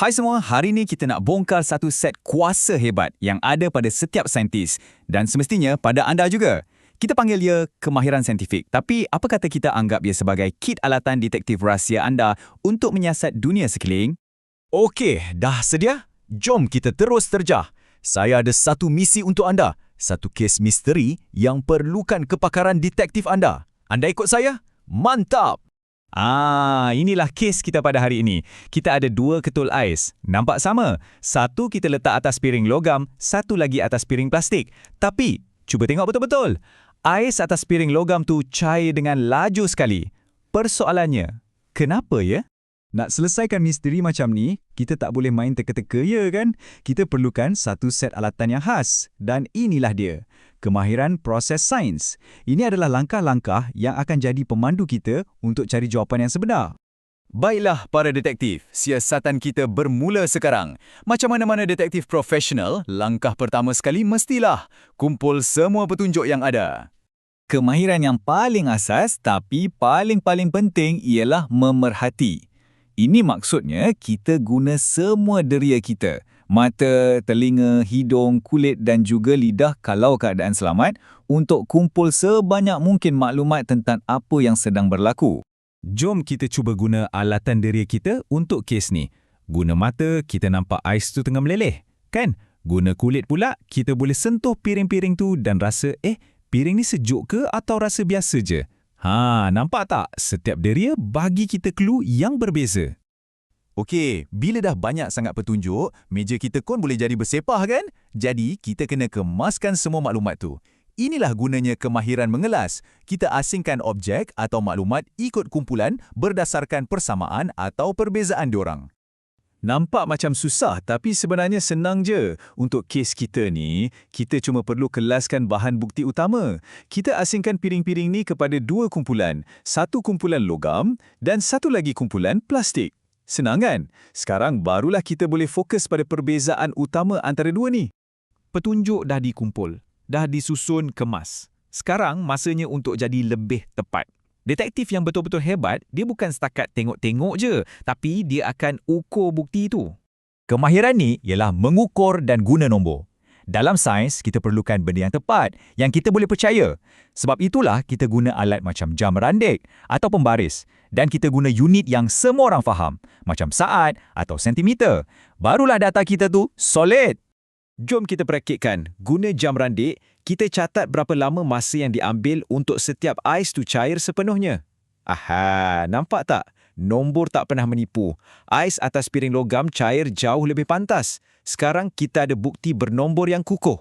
Hai semua, hari ini kita nak bongkar satu set kuasa hebat yang ada pada setiap saintis dan semestinya pada anda juga. Kita panggil dia kemahiran saintifik, tapi apa kata kita anggap ia sebagai kit alatan detektif rahsia anda untuk menyiasat dunia sekeliling? Okey, dah sedia? Jom kita terus terjah. Saya ada satu misi untuk anda, satu kes misteri yang perlukan kepakaran detektif anda. Anda ikut saya? Mantap! Inilah kes kita pada hari ini. Kita ada dua ketul ais. Nampak sama? Satu kita letak atas piring logam, satu lagi atas piring plastik. Tapi, cuba tengok betul-betul. Ais atas piring logam tu cair dengan laju sekali. Persoalannya, kenapa ya? Nak selesaikan misteri macam ni, kita tak boleh main teka-teka ya kan? Kita perlukan satu set alatan yang khas. Dan inilah dia. Kemahiran proses sains. Ini adalah langkah-langkah yang akan jadi pemandu kita untuk cari jawapan yang sebenar. Baiklah para detektif, siasatan kita bermula sekarang. Macam mana-mana detektif profesional, langkah pertama sekali mestilah kumpul semua petunjuk yang ada. Kemahiran yang paling asas tapi paling penting ialah memerhati. Ini maksudnya kita guna semua deria kita. Mata, telinga, hidung, kulit dan juga lidah kalau keadaan selamat untuk kumpul sebanyak mungkin maklumat tentang apa yang sedang berlaku. Jom kita cuba guna alatan deria kita untuk kes ni. Guna mata, kita nampak ais tu tengah meleleh, kan? Guna kulit pula, kita boleh sentuh piring-piring tu dan rasa, piring ni sejuk ke atau rasa biasa je? Nampak tak? Setiap deria bagi kita clue yang berbeza. Okey, bila dah banyak sangat petunjuk, meja kita pun boleh jadi bersepah kan? Jadi, kita kena kemaskan semua maklumat tu. Inilah gunanya kemahiran mengelas. Kita asingkan objek atau maklumat ikut kumpulan berdasarkan persamaan atau perbezaan diorang. Nampak macam susah tapi sebenarnya senang je. Untuk kes kita ni, kita cuma perlu kelaskan bahan bukti utama. Kita asingkan piring-piring ni kepada dua kumpulan. Satu kumpulan logam dan satu lagi kumpulan plastik. Senang kan? Sekarang barulah kita boleh fokus pada perbezaan utama antara dua ni. Petunjuk dah dikumpul, dah disusun kemas. Sekarang masanya untuk jadi lebih tepat. Detektif yang betul-betul hebat, dia bukan setakat tengok-tengok je, tapi dia akan ukur bukti itu. Kemahiran ni ialah mengukur dan guna nombor. Dalam sains, kita perlukan benda yang tepat, yang kita boleh percaya. Sebab itulah kita guna alat macam jam randik atau pembaris. Dan kita guna unit yang semua orang faham, macam saat atau sentimeter. Barulah data kita tu solid. Jom kita praktikkan. Guna jam randik, kita catat berapa lama masa yang diambil untuk setiap ais tu cair sepenuhnya. Nampak tak? Nombor tak pernah menipu. Ais atas piring logam cair jauh lebih pantas. Sekarang kita ada bukti bernombor yang kukuh.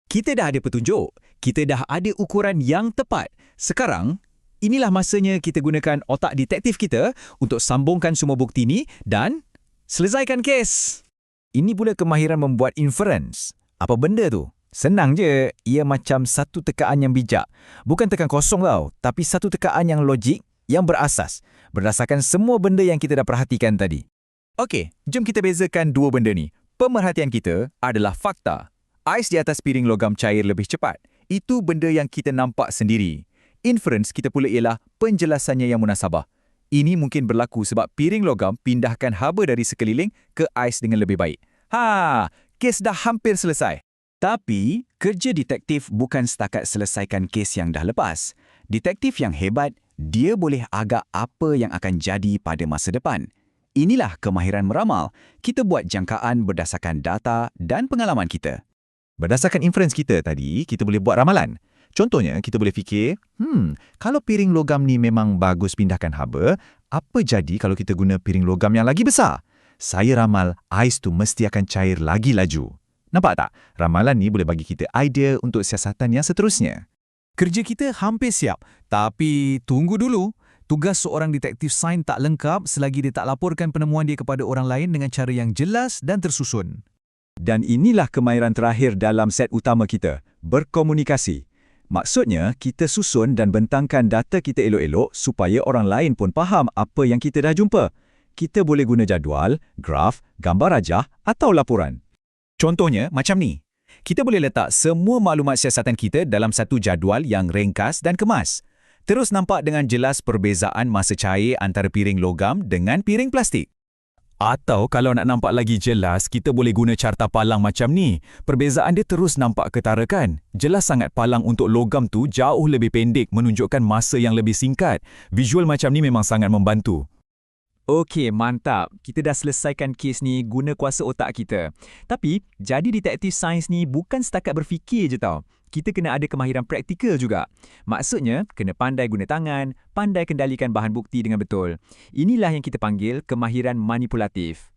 Kita dah ada petunjuk. Kita dah ada ukuran yang tepat. Sekarang, inilah masanya kita gunakan otak detektif kita untuk sambungkan semua bukti ni dan selesaikan kes. Ini pula kemahiran membuat inference. Apa benda tu? Senang je. Ia macam satu tekaan yang bijak. Bukan tekan kosong tau, tapi satu tekaan yang logik, yang berasas, berdasarkan semua benda yang kita dah perhatikan tadi. Okey, jom kita bezakan dua benda ni. Pemerhatian kita adalah fakta. Ais di atas piring logam cair lebih cepat. Itu benda yang kita nampak sendiri. Inference kita pula ialah penjelasannya yang munasabah. Ini mungkin berlaku sebab piring logam pindahkan haba dari sekeliling ke ais dengan lebih baik. Kes dah hampir selesai. Tapi, kerja detektif bukan setakat selesaikan kes yang dah lepas. Detektif yang hebat, dia boleh agak apa yang akan jadi pada masa depan. Inilah kemahiran meramal. Kita buat jangkaan berdasarkan data dan pengalaman kita. Berdasarkan inference kita tadi, kita boleh buat ramalan. Contohnya, kita boleh fikir, kalau piring logam ni memang bagus pindahkan haba, apa jadi kalau kita guna piring logam yang lagi besar? Saya ramal ais tu mesti akan cair lagi laju. Nampak tak? Ramalan ni boleh bagi kita idea untuk siasatan yang seterusnya. Kerja kita hampir siap, tapi tunggu dulu. Tugas seorang detektif sains tak lengkap selagi dia tak laporkan penemuan dia kepada orang lain dengan cara yang jelas dan tersusun. Dan inilah kemahiran terakhir dalam set utama kita, berkomunikasi. Maksudnya, kita susun dan bentangkan data kita elok-elok supaya orang lain pun faham apa yang kita dah jumpa. Kita boleh guna jadual, graf, gambar rajah atau laporan. Contohnya macam ni. Kita boleh letak semua maklumat siasatan kita dalam satu jadual yang ringkas dan kemas. Terus nampak dengan jelas perbezaan masa cair antara piring logam dengan piring plastik. Atau kalau nak nampak lagi jelas, kita boleh guna carta palang macam ni. Perbezaan dia terus nampak ketara kan? Jelas sangat palang untuk logam tu jauh lebih pendek menunjukkan masa yang lebih singkat. Visual macam ni memang sangat membantu. Okey, mantap. Kita dah selesaikan kes ni guna kuasa otak kita. Tapi, jadi detektif sains ni bukan setakat berfikir je tau. Kita kena ada kemahiran praktikal juga. Maksudnya, kena pandai guna tangan, pandai kendalikan bahan bukti dengan betul. Inilah yang kita panggil kemahiran manipulatif.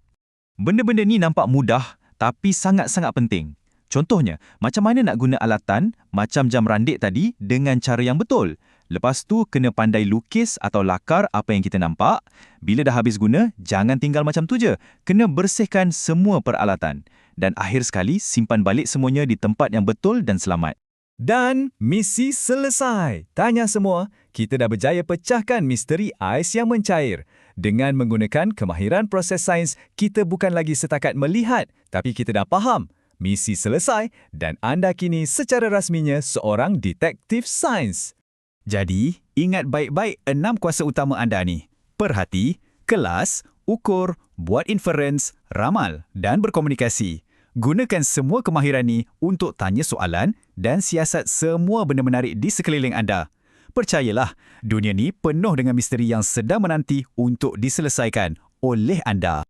Benda-benda ni nampak mudah tapi sangat-sangat penting. Contohnya, macam mana nak guna alatan macam jam randik tadi dengan cara yang betul. Lepas tu, kena pandai lukis atau lakar apa yang kita nampak. Bila dah habis guna, jangan tinggal macam tu je. Kena bersihkan semua peralatan. Dan akhir sekali, simpan balik semuanya di tempat yang betul dan selamat. Dan misi selesai. Tanya semua, kita dah berjaya pecahkan misteri ais yang mencair. Dengan menggunakan kemahiran proses sains, kita bukan lagi setakat melihat, tapi kita dah faham. Misi selesai dan anda kini secara rasminya seorang detektif sains. Jadi, ingat baik-baik 6 kuasa utama anda ni. Perhati, kelas, ukur, buat inference, ramal dan berkomunikasi. Gunakan semua kemahiran ni untuk tanya soalan dan siasat semua benda menarik di sekeliling anda. Percayalah, dunia ni penuh dengan misteri yang sedang menanti untuk diselesaikan oleh anda.